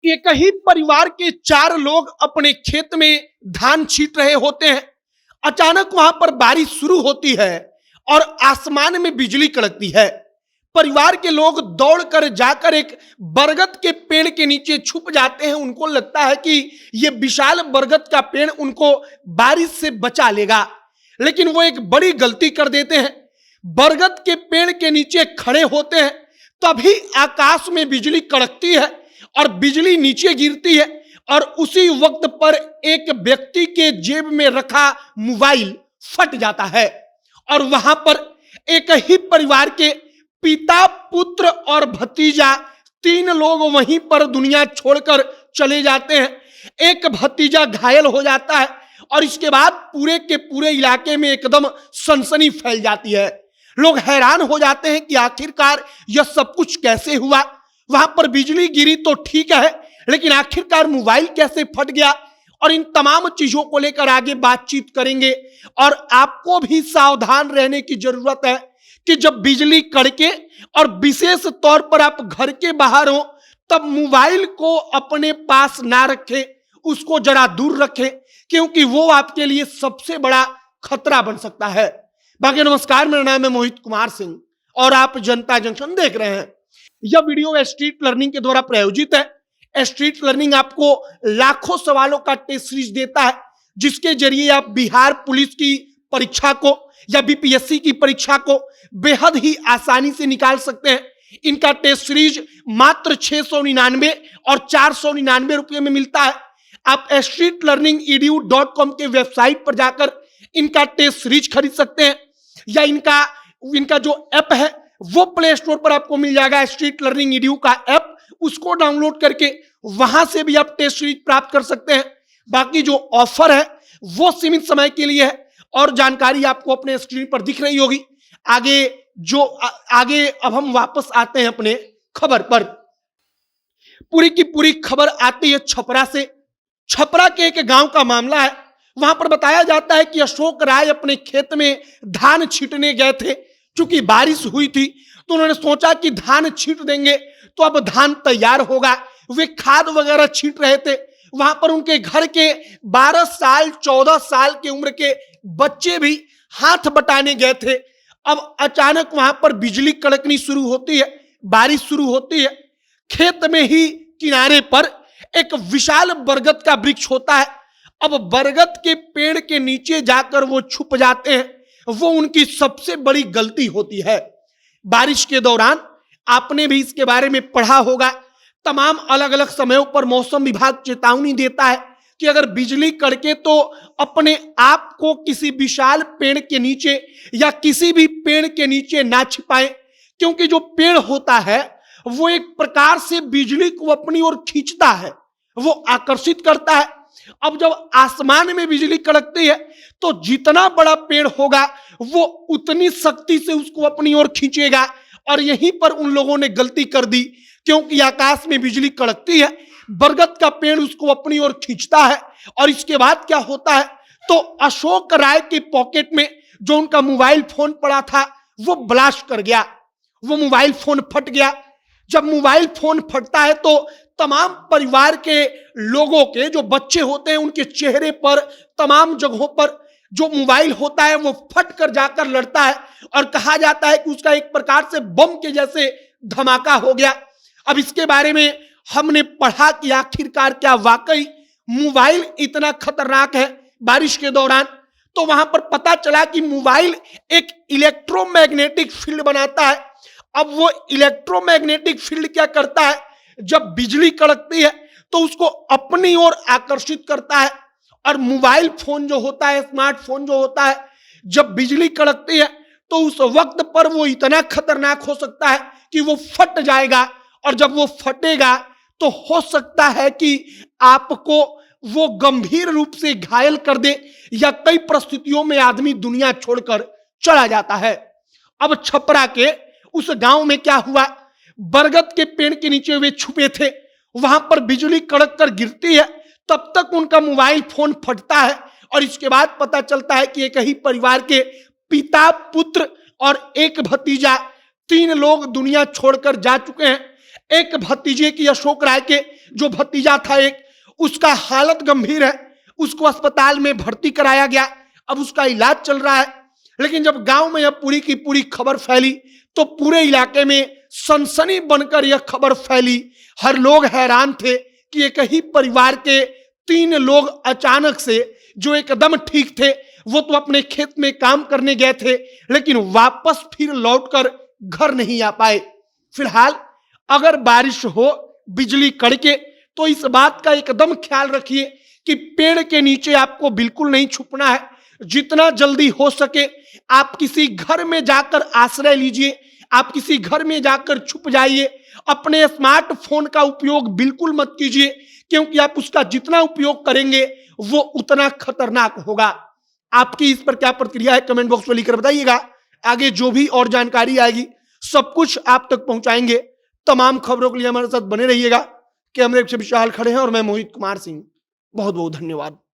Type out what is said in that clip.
एक ही परिवार के 4 लोग अपने खेत में धान छींट रहे होते हैं। अचानक वहां पर बारिश शुरू होती है और आसमान में बिजली कड़कती है। परिवार के लोग दौड़कर जाकर एक बरगद के पेड़ के नीचे छुप जाते हैं। उनको लगता है कि यह विशाल बरगद का पेड़ उनको बारिश से बचा लेगा, लेकिन वो एक बड़ी गलती कर देते हैं। बरगद के पेड़ के नीचे खड़े होते हैं, तभी आकाश में बिजली कड़कती है और बिजली नीचे गिरती है और उसी वक्त पर एक व्यक्ति के जेब में रखा मोबाइल फट जाता है और वहां पर एक ही परिवार के पिता, पुत्र और भतीजा 3 लोग वहीं पर दुनिया छोड़कर चले जाते हैं। एक भतीजा घायल हो जाता है और इसके बाद पूरे के पूरे इलाके में एकदम सनसनी फैल जाती है। लोग हैरान हो जाते हैं कि आखिरकार यह सब कुछ कैसे हुआ। वहां पर बिजली गिरी तो ठीक है, लेकिन आखिरकार मोबाइल कैसे फट गया। और इन तमाम चीजों को लेकर आगे बातचीत करेंगे। और आपको भी सावधान रहने की जरूरत है कि जब बिजली कड़के और विशेष तौर पर आप घर के बाहर हो, तब मोबाइल को अपने पास ना रखें, उसको जरा दूर रखें, क्योंकि वो आपके लिए सबसे बड़ा खतरा बन सकता है। बाकी नमस्कार, मेरा नाम है मोहित कुमार सिंह और आप जनता जंक्शन देख रहे हैं। यह वीडियो स्ट्रीट लर्निंग के द्वारा प्रायोजित है। स्ट्रीट लर्निंग आपको लाखों सवालों का टेस्ट सीरीज देता है, जिसके जरिए आप बिहार पुलिस की परीक्षा को या बीपीएससी की परीक्षा को बेहद ही आसानी से निकाल सकते हैं। इनका टेस्ट सीरीज मात्र 699 और 499 रुपये में मिलता है। आप streetlearningedu.com के वेबसाइट पर जाकर इनका टेस्ट सीरीज खरीद सकते हैं या इनका जो ऐप है वो प्ले स्टोर पर आपको मिल जाएगा। स्ट्रीट लर्निंग ईडीयू का ऐप, उसको डाउनलोड करके वहां से भी आप टेस्ट सीरीज प्राप्त कर सकते हैं। बाकी जो ऑफर है वो सीमित समय के लिए है और जानकारी आपको अपने स्क्रीन पर दिख रही होगी। आगे अब हम वापस आते हैं अपने खबर पर। पूरी की पूरी खबर आती है छपरा से। छपरा के एक गांव का मामला है। वहां पर बताया जाता है कि अशोक राय अपने खेत में धान छींटने गए थे। चूंकि बारिश हुई थी तो उन्होंने सोचा कि धान छींट देंगे तो अब धान तैयार होगा। वे खाद वगैरह छींट रहे थे। वहां पर उनके घर के 12 साल 14 साल की उम्र के बच्चे भी हाथ बटाने गए थे। अब अचानक वहां पर बिजली कड़कनी शुरू होती है, बारिश शुरू होती है। खेत में ही किनारे पर एक विशाल बरगद का वृक्ष होता है। अब बरगद के पेड़ के नीचे जाकर वो छुप जाते हैं। वो उनकी सबसे बड़ी गलती होती है। बारिश के दौरान आपने भी इसके बारे में पढ़ा होगा, तमाम अलग अलग समयों पर मौसम विभाग चेतावनी देता है कि अगर बिजली कड़के तो अपने आप को किसी विशाल पेड़ के नीचे या किसी भी पेड़ के नीचे ना छिपाएं, क्योंकि जो पेड़ होता है वो एक प्रकार से बिजली को अपनी ओर खींचता है, वो आकर्षित करता है। अब जब आसमान में बिजली कड़कती है तो जितना बड़ा पेड़ होगा वो उतनी शक्ति से उसको अपनी ओर खींचेगा। और यहीं पर उन लोगों ने गलती कर दी, क्योंकि आकाश में बिजली कड़कती है, बरगद का पेड़ उसको अपनी ओर खींचता है। और इसके बाद क्या होता है तो अशोक राय के पॉकेट में जो उनका मोबाइल फोन पड़ा था वो ब्लास्ट कर गया, वो मोबाइल फोन फट गया। जब मोबाइल फोन फटता है तो तमाम परिवार के लोगों के जो बच्चे होते हैं उनके चेहरे पर, तमाम जगहों पर जो मोबाइल होता है वो फट कर जाकर लड़ता है और कहा जाता है कि उसका एक प्रकार से बम के जैसे धमाका हो गया। अब इसके बारे में हमने पढ़ा कि आखिरकार क्या वाकई मोबाइल इतना खतरनाक है बारिश के दौरान। तो वहां पर पता चला कि मोबाइल एक इलेक्ट्रोमैग्नेटिक फील्ड बनाता है। अब वो इलेक्ट्रोमैग्नेटिक फील्ड क्या करता है, जब बिजली कड़कती है तो उसको अपनी ओर आकर्षित करता है। और मोबाइल फोन जो होता है, स्मार्टफोन जो होता है, जब बिजली कड़कती है तो उस वक्त पर वो इतना खतरनाक हो सकता है कि वो फट जाएगा। और जब वो फटेगा तो हो सकता है कि आपको वो गंभीर रूप से घायल कर दे या कई परिस्थितियों में आदमी दुनिया छोड़कर चला जाता है। अब छपरा के उस गांव में क्या हुआ, बरगद के पेड़ के नीचे वे छुपे थे, वहां पर बिजली कड़क कर गिरती है, तब तक उनका मोबाइल फोन फटता है। और इसके बाद पता चलता है कि एक ही परिवार के पिता, पुत्र और एक भतीजा 3 लोग दुनिया छोड़कर जा चुके हैं। एक भतीजे की, अशोक राय के जो भतीजा था एक, उसका हालत गंभीर है, उसको अस्पताल में भर्ती कराया गया, अब उसका इलाज चल रहा है। लेकिन जब गांव में यह पूरी की पूरी खबर फैली तो पूरे इलाके में सनसनी बनकर यह खबर फैली। हर लोग हैरान थे कि एक ही परिवार के 3 लोग अचानक से, जो एकदम ठीक थे, वो तो अपने खेत में काम करने गए थे लेकिन वापस फिर लौटकर घर नहीं आ पाए। फिलहाल अगर बारिश हो, बिजली कड़के, तो इस बात का एकदम ख्याल रखिए कि पेड़ के नीचे आपको बिल्कुल नहीं छुपना है। जितना जल्दी हो सके आप किसी घर में जाकर आश्रय लीजिए, आप किसी घर में जाकर छुप जाइए। अपने स्मार्टफोन का उपयोग बिल्कुल मत कीजिए, क्योंकि आप उसका जितना उपयोग करेंगे वो उतना खतरनाक होगा। आपकी इस पर क्या प्रतिक्रिया है, कमेंट बॉक्स में लिखकर बताइएगा। आगे जो भी और जानकारी आएगी सब कुछ आप तक पहुंचाएंगे। तमाम खबरों के लिए हमारे साथ बने रहिएगा। कैमरे से विशाल खड़े हैं और मैं मोहित कुमार सिंह। बहुत बहुत धन्यवाद।